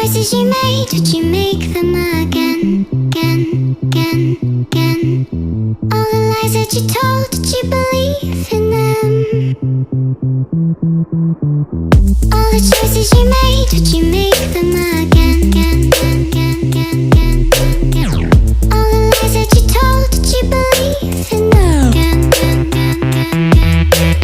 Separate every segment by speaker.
Speaker 1: choices you made, would you make them again, again, again, again? All the lies that you told, did you believe in them? All the choices you made, would you make them again, again, again, again, again, again? All the lies that you told, did you believe in them? Again, again, again, again,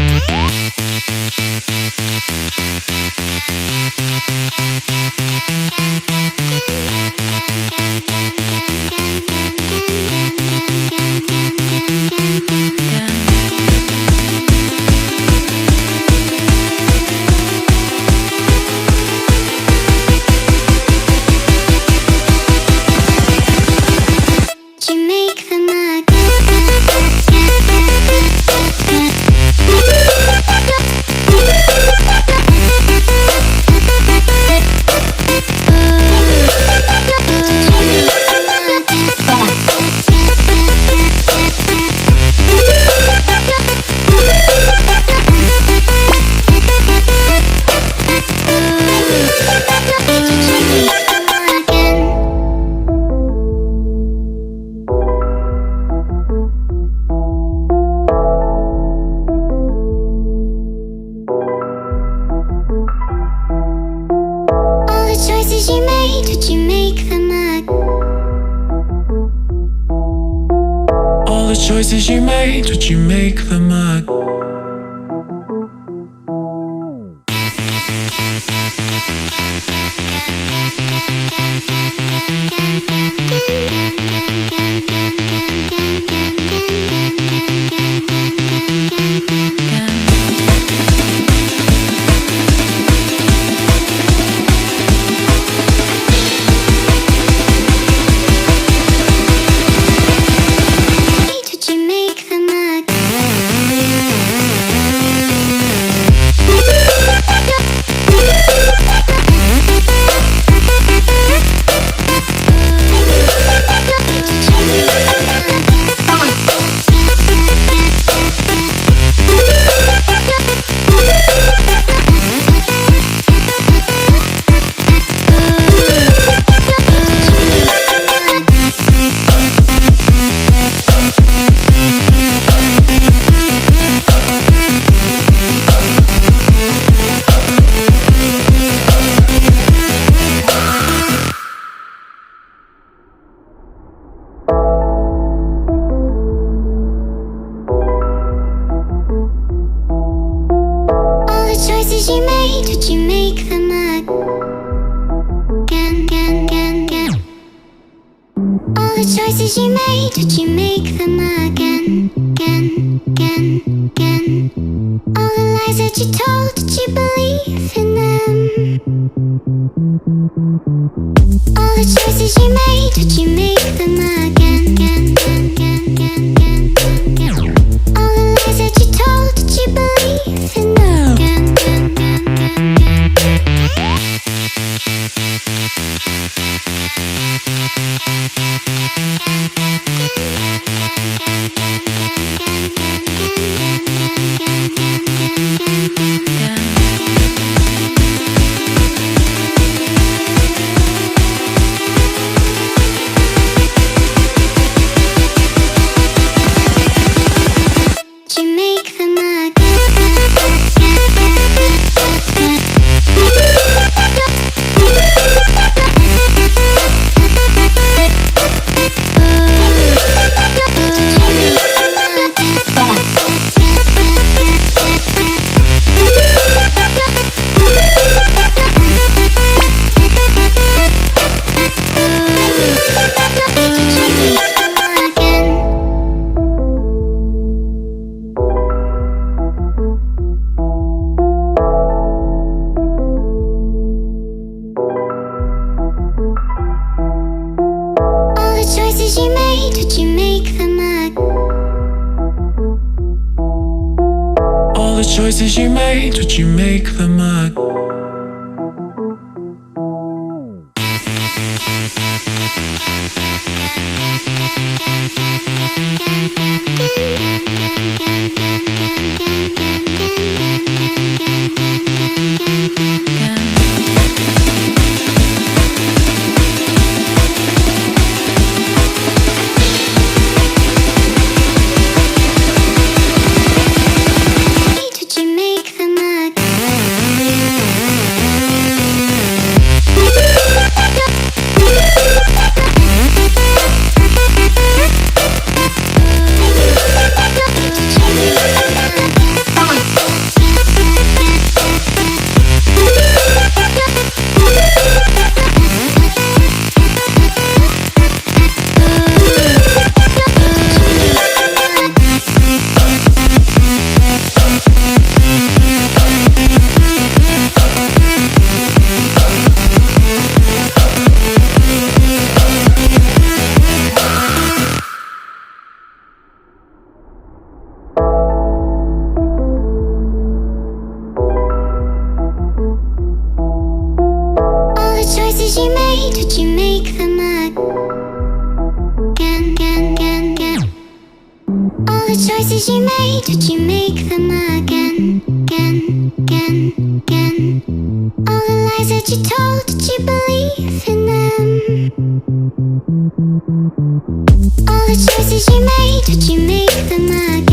Speaker 2: choices you made, would you make them again? Choices you made, would you make them again?
Speaker 1: choices you made, would you make them again, again, again, again? All the lies that you told, did you believe in them? All the choices you made, would you make them again?